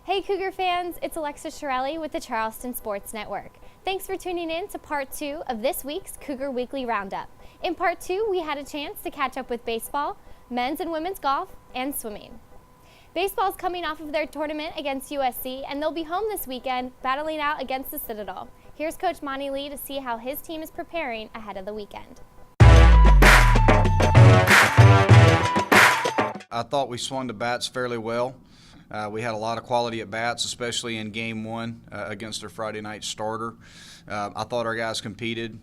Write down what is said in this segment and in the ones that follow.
Hey Cougar fans, it's Alexis Shirelli with the Charleston Sports Network. Thanks for tuning in to part 2 of this week's Cougar Weekly Roundup. In part 2, we had a chance to catch up with baseball, men's and women's golf, and swimming. Baseball's coming off of their tournament against USC, and they'll be home this weekend battling out against the Citadel. Here's Coach Monty Lee to see how his team is preparing ahead of the weekend. I thought we swung the bats fairly well. We had a lot of quality at bats, especially in Game 1 against their Friday night starter. I thought our guys competed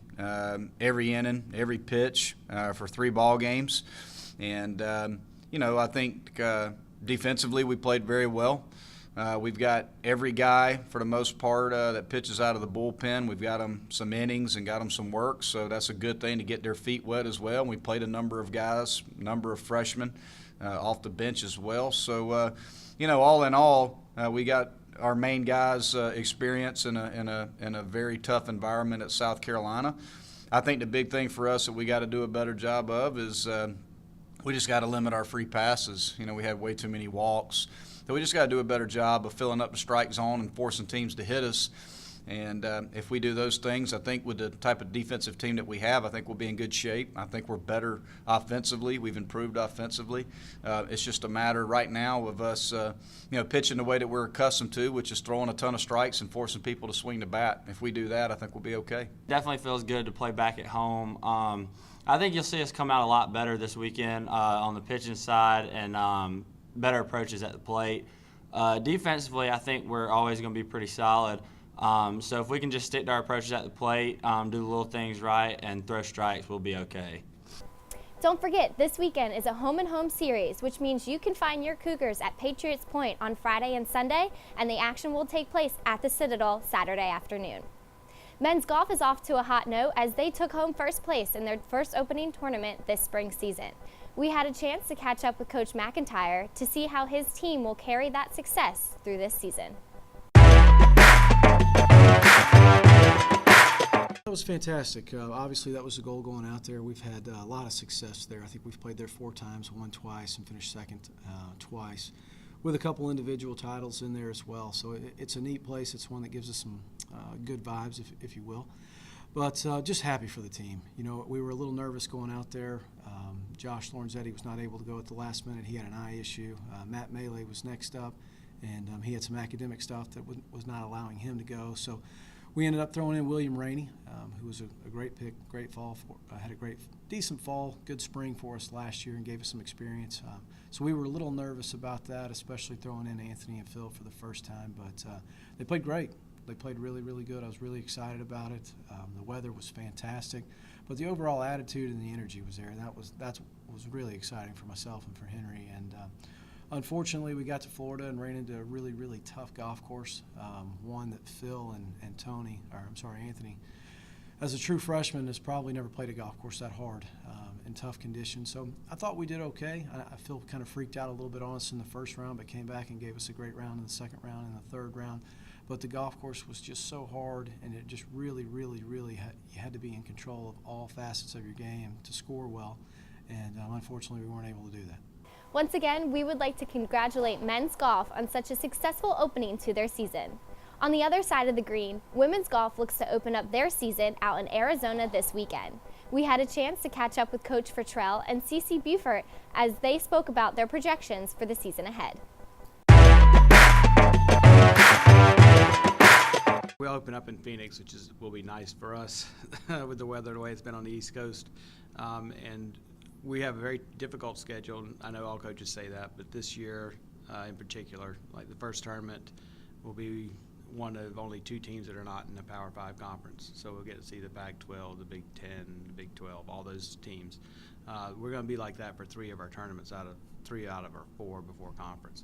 every inning, every pitch for 3 ball games. And, I think defensively we played very well. We've got every guy, for the most part, that pitches out of the bullpen. We've got them some innings and got them some work, so that's a good thing to get their feet wet as well. And we played a number of guys, a number of freshmen off the bench as well. So, all in all, we got our main guys' experience in a very tough environment at South Carolina. I think the big thing for us that we got to do a better job of is we just got to limit our free passes. We had way too many walks. So we just got to do a better job of filling up the strike zone and forcing teams to hit us. And if we do those things, I think with the type of defensive team that we have, I think we'll be in good shape. I think we're better offensively. We've improved offensively. It's just a matter right now of us, pitching the way that we're accustomed to, which is throwing a ton of strikes and forcing people to swing the bat. If we do that, I think we'll be okay. Definitely feels good to play back at home. I think you'll see us come out a lot better this weekend on the pitching side and better approaches at the plate. Defensively, I think we're always going to be pretty solid. So if we can just stick to our approaches at the plate, do the little things right, and throw strikes, we'll be okay. Don't forget, this weekend is a home-and-home series, which means you can find your Cougars at Patriots Point on Friday and Sunday, and the action will take place at the Citadel Saturday afternoon. Men's golf is off to a hot note as they took home first place in their first opening tournament this spring season. We had a chance to catch up with Coach McIntyre to see how his team will carry that success through this season. That was fantastic. Obviously, that was the goal going out there. We've had a lot of success there. I think we've played there 4 times, won twice, and finished second twice, with a couple individual titles in there as well. So it's a neat place. It's one that gives us some good vibes, if you will. But just happy for the team. We were a little nervous going out there. Josh Lorenzetti was not able to go at the last minute. He had an eye issue. Matt Melee was next up, and he had some academic stuff that was not allowing him to go. So we ended up throwing in William Rainey, who was a great pick, great fall, had a decent fall, good spring for us last year and gave us some experience. So we were a little nervous about that, especially throwing in Anthony and Phil for the first time, but they played great. They played really, really good. I was really excited about it. The weather was fantastic, but the overall attitude and the energy was there, and that was really exciting for myself and for Henry. And unfortunately, we got to Florida and ran into a really, really tough golf course, one that Phil and Anthony, as a true freshman, has probably never played a golf course that hard in tough conditions. So I thought we did okay. I feel kind of freaked out a little bit on us in the first round, but came back and gave us a great round in the second round and the third round. But the golf course was just so hard, and it just really, really, really you had to be in control of all facets of your game to score well. And unfortunately, we weren't able to do that. Once again, we would like to congratulate men's golf on such a successful opening to their season. On the other side of the green, women's golf looks to open up their season out in Arizona this weekend. We had a chance to catch up with Coach Fertrell and Cece Buford as they spoke about their projections for the season ahead. We'll open up in Phoenix, which will be nice for us with the weather the way it's been on the East Coast. And we have a very difficult schedule. I know all coaches say that, but this year in particular, like the first tournament will be one of only 2 teams that are not in the Power 5 conference. So we'll get to see the Pac-12, the Big 10, the Big 12, all those teams. We're going to be like that for 3 of our tournaments three out of our 4 before conference.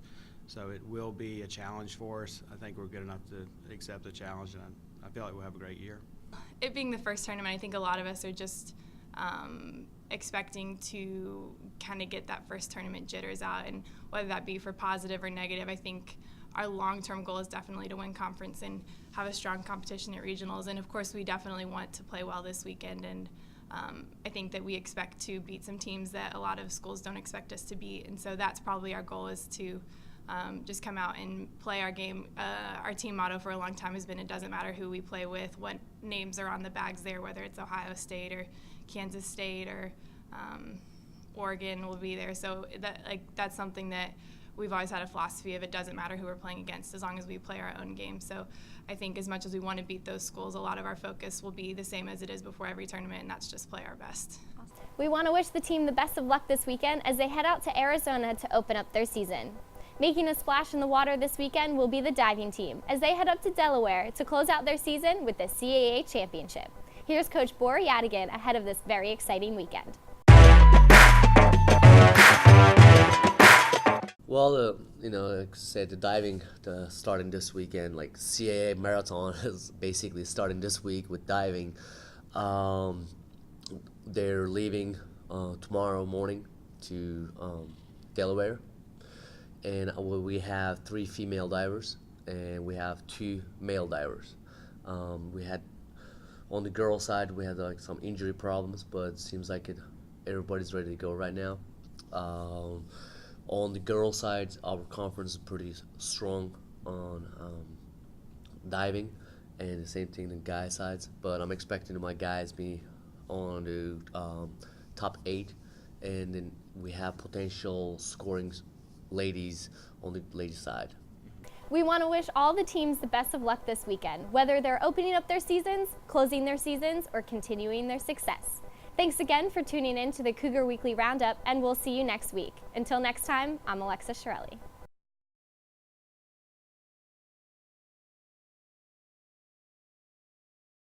So it will be a challenge for us. I think we're good enough to accept the challenge, and I feel like we'll have a great year. It being the first tournament, I think a lot of us are just expecting to kind of get that first tournament jitters out, and whether that be for positive or negative, I think our long-term goal is definitely to win conference and have a strong competition at regionals. And of course, we definitely want to play well this weekend, and I think that we expect to beat some teams that a lot of schools don't expect us to beat. And so that's probably our goal, is to just come out and play our game. Our team motto for a long time has been, it doesn't matter who we play with, what names are on the bags there, whether it's Ohio State or Kansas State or Oregon will be there. So that's something that we've always had a philosophy of, it doesn't matter who we're playing against as long as we play our own game. So I think as much as we want to beat those schools, a lot of our focus will be the same as it is before every tournament, and that's just play our best. We want to wish the team the best of luck this weekend as they head out to Arizona to open up their season. Making a splash in the water this weekend will be the diving team as they head up to Delaware to close out their season with the CAA Championship. Here's Coach Bora Yadigan ahead of this very exciting weekend. Well, like I said, the diving starting this weekend, like CAA Marathon is basically starting this week with diving. They're leaving tomorrow morning to Delaware, and we have 3 female divers and we have 2 male divers. We had on the girl side we had like some injury problems, but it seems like everybody's ready to go right now. On the girl side, our conference is pretty strong on diving, and the same thing the guy sides. But I'm expecting my guys be on the top 8, and then we have potential scoring ladies on the ladies side. We want to wish all the teams the best of luck this weekend, whether they're opening up their seasons, closing their seasons, or continuing their success. Thanks again for tuning in to the Cougar Weekly Roundup, and we'll see you next week. Until next time, I'm Alexa Shirelli.